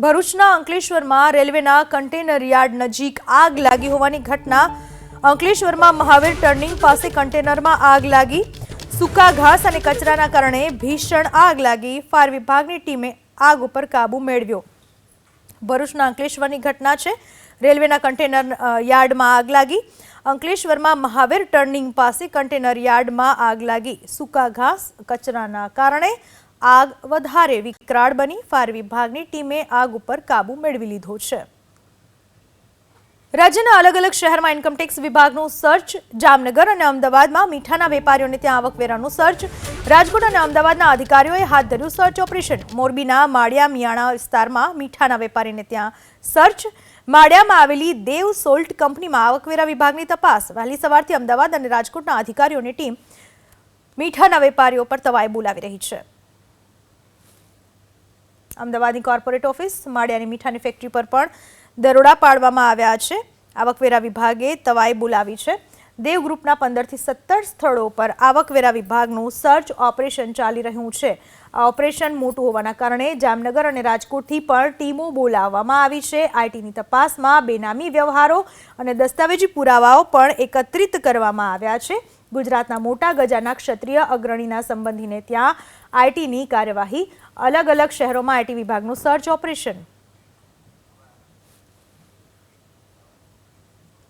ભરૂચના અંકલેશ્વરમાં રેલવેના કન્ટેનર યાર્ડ નજીક આગ લાગી હોવાની ઘટના। અંકલેશ્વરમાં મહાવીર ટર્નિંગ પાસે કન્ટેનરમાં આગ લાગી। સૂકા ઘાસ અને કચરાના કારણે ભીષણ આગ લાગી। ફાયર વિભાગની ટીમે આગ ઉપર કાબુ મેળવ્યો। ભરૂચના અંકલેશ્વરની ઘટના છે। રેલવેના કન્ટેનર યાર્ડમાં આગ લાગી। અંકલેશ્વરમાં મહાવીર ટર્નિંગ પાસે કન્ટેનર યાર્ડમાં આગ લાગી। સૂકા ઘાસ કચરાના કારણે આગ વધારે વિકરાળ બની। ફાયર વિભાગની ટીમે આગ ઉપર કાબુ મેળવી લીધો છે। રાજ્યના અલગ અલગ શહેરમાં ઇન્કમટેક્સ વિભાગનું સર્ચ। જામનગર અને અમદાવાદમાં મીઠાના વેપારીઓને ત્યાં આવકવેરાનું સર્ચ। રાજકોટ અને અમદાવાદના અધિકારીઓએ હાથ ધર્યું સર્ચ ઓપરેશન। મોરબીના માળિયા મિયાણા વિસ્તારમાં મીઠાના વેપારીને ત્યાં સર્ચ। માળિયામાં આવેલી દેવ સોલ્ટ કંપનીમાં આવકવેરા વિભાગની તપાસ। વહેલી સવારથી અમદાવાદ અને રાજકોટના અધિકારીઓની ટીમ મીઠાના વેપારીઓ પર તવાઈ બોલાવી રહી છે। અમદાવાદની કોર્પોરેટ ઓફિસ માળિયાની મીઠાની ફેક્ટરી પર પણ દરોડા પાડવામાં આવ્યા છે। આવકવેરા વિભાગે તવાઈ બોલાવી છે। દેવ ગ્રુપના 15 થી 17 સ્થળો પર આવકવેરા વિભાગનું સર્ચ ઓપરેશન ચાલી રહ્યું છે। આ ઓપરેશન મોટું હોવાના કારણે જામનગર અને રાજકોટથી પણ ટીમો બોલાવવામાં આવી છે। આઈટીની તપાસમાં બેનામી વ્યવહારો અને દસ્તાવેજી પુરાવાઓ પણ એકત્રિત કરવામાં આવ્યા છે। ગુજરાતના મોટા ગજાના ક્ષત્રિય અગ્રણીના સંબંધીને ત્યાં આઈટીની કાર્યવાહી। અલગ અલગ શહેરોમાં આઈટી વિભાગનું સર્ચ ઓપરેશન।